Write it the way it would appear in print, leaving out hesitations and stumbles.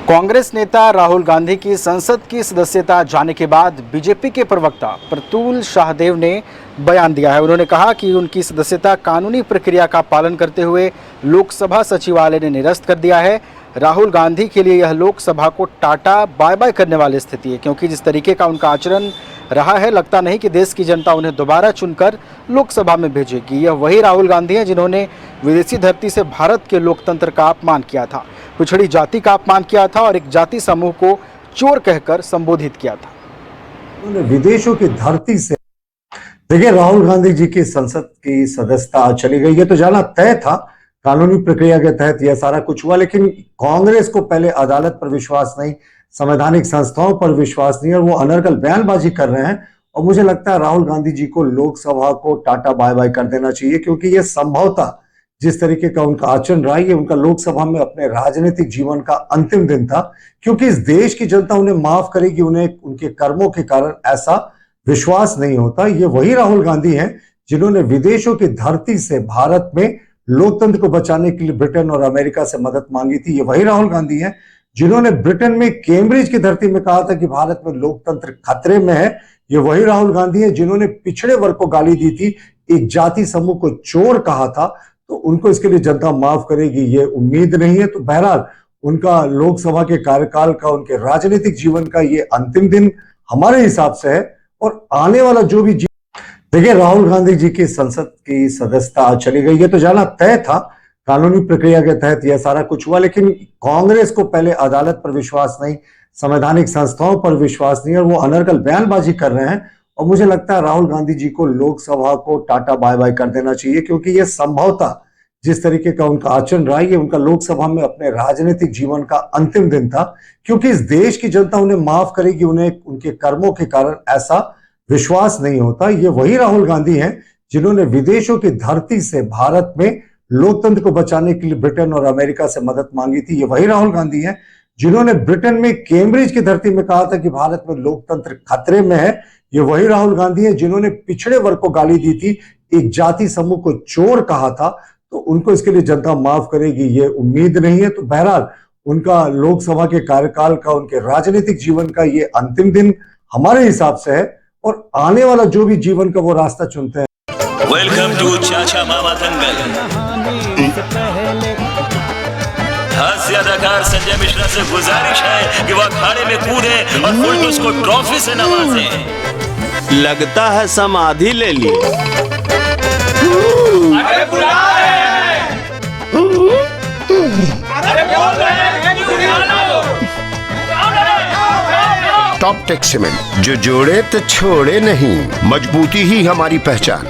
कांग्रेस नेता राहुल गांधी की संसद की सदस्यता जाने के बाद बीजेपी के प्रवक्ता प्रतुल शाहदेव ने बयान दिया है। उन्होंने कहा कि उनकी सदस्यता कानूनी प्रक्रिया का पालन करते हुए लोकसभा सचिवालय ने निरस्त कर दिया है। राहुल गांधी के लिए यह लोकसभा को टाटा बाय बाय करने वाली स्थिति है, क्योंकि जिस तरीके का उनका आचरण रहा है, लगता नहीं कि देश की जनता उन्हें दोबारा चुनकर लोकसभा में भेजेगी। यह वही राहुल गांधी हैं जिन्होंने विदेशी धरती से भारत के लोकतंत्र का अपमान किया था, पिछड़ी जाति का अपमान किया था और एक जाति समूह को चोर कहकर संबोधित किया था। उन्होंने विदेशों की धरती से, देखिए, राहुल गांधी जी की संसद की सदस्यता चली गई, ये तो जाना तय था। कानूनी प्रक्रिया के तहत यह सारा कुछ हुआ, लेकिन कांग्रेस को पहले अदालत पर विश्वास नहीं, संवैधानिक संस्थाओं पर विश्वास नहीं, और वो अनर्गल बयानबाजी कर रहे हैं। और मुझे लगता है राहुल गांधी जी को लोकसभा को टाटा बाय बाय कर देना चाहिए, क्योंकि ये संभवतः जिस तरीके का उनका आचरण रहा, ये उनका लोकसभा में अपने राजनीतिक जीवन का अंतिम दिन था, क्योंकि इस देश की जनता उन्हें माफ करेगी। उन्हें उनके कर्मों के कारण ऐसा विश्वास नहीं होता। ये वही राहुल गांधी हैं जिन्होंने विदेशों की धरती से भारत में लोकतंत्र को बचाने के लिए ब्रिटेन और अमेरिका से मदद मांगी थी। ये वही राहुल गांधी हैं जिन्होंने ब्रिटेन में कैम्ब्रिज की धरती में कहा था कि भारत में लोकतंत्र खतरे में है। ये वही राहुल गांधी हैं जिन्होंने पिछड़े वर्ग को गाली दी थी, एक जाति समूह को चोर कहा था। तो उनको इसके लिए जनता माफ करेगी, ये उम्मीद नहीं है। तो बहरहाल उनका लोकसभा के कार्यकाल का, उनके राजनीतिक जीवन का ये अंतिम दिन हमारे हिसाब से है। और आने वाला जो भी, देखिए, राहुल गांधी जी की संसद की सदस्यता चली गई, ये तो जाना तय था। कानूनी प्रक्रिया के तहत यह सारा कुछ हुआ, लेकिन कांग्रेस को पहले अदालत पर विश्वास नहीं, संवैधानिक संस्थाओं पर विश्वास नहीं, और वो अनर्गल बयानबाजी कर रहे हैं। और मुझे लगता है राहुल गांधी जी को लोकसभा को टाटा बाय बाय कर देना चाहिए, क्योंकि ये संभवतः जिस तरीके का उनका आचरण रहा, ये उनका लोकसभा में अपने राजनीतिक जीवन का अंतिम दिन था, क्योंकि इस देश की जनता उन्हें माफ करेगी। उन्हें उनके कर्मों के कारण ऐसा विश्वास नहीं होता। ये वही राहुल गांधी हैं जिन्होंने विदेशों की धरती से भारत में लोकतंत्र को बचाने के लिए ब्रिटेन और अमेरिका से मदद मांगी थी। ये वही राहुल गांधी हैं जिन्होंने ब्रिटेन में कैम्ब्रिज की धरती में कहा था कि भारत में लोकतंत्र खतरे में है। ये वही राहुल गांधी हैं जिन्होंने पिछड़े वर्ग को गाली दी थी, एक जाति समूह को चोर कहा था। तो उनको इसके लिए जनता माफ करेगी, ये उम्मीद नहीं है। तो बहरहाल उनका लोकसभा के कार्यकाल का, उनके राजनीतिक जीवन का ये अंतिम दिन हमारे हिसाब से है। और आने वाला जो भी जीवन का वो रास्ता चुनते हैं। वेलकम टू चाचा मामा दंगल। हास्य अदाकार संजय मिश्रा से गुजारिश है कि वह अखाड़े में कूदे और फुलटूस को ट्रॉफी से नवाजे। लगता है समाधि ले ली। अरे बुला रहे हैं। अरे बोल रहे हैं कि बुला लो। टॉप टेक सीमेंट, जो जोड़े तो छोड़े नहीं, मजबूती ही हमारी पहचान।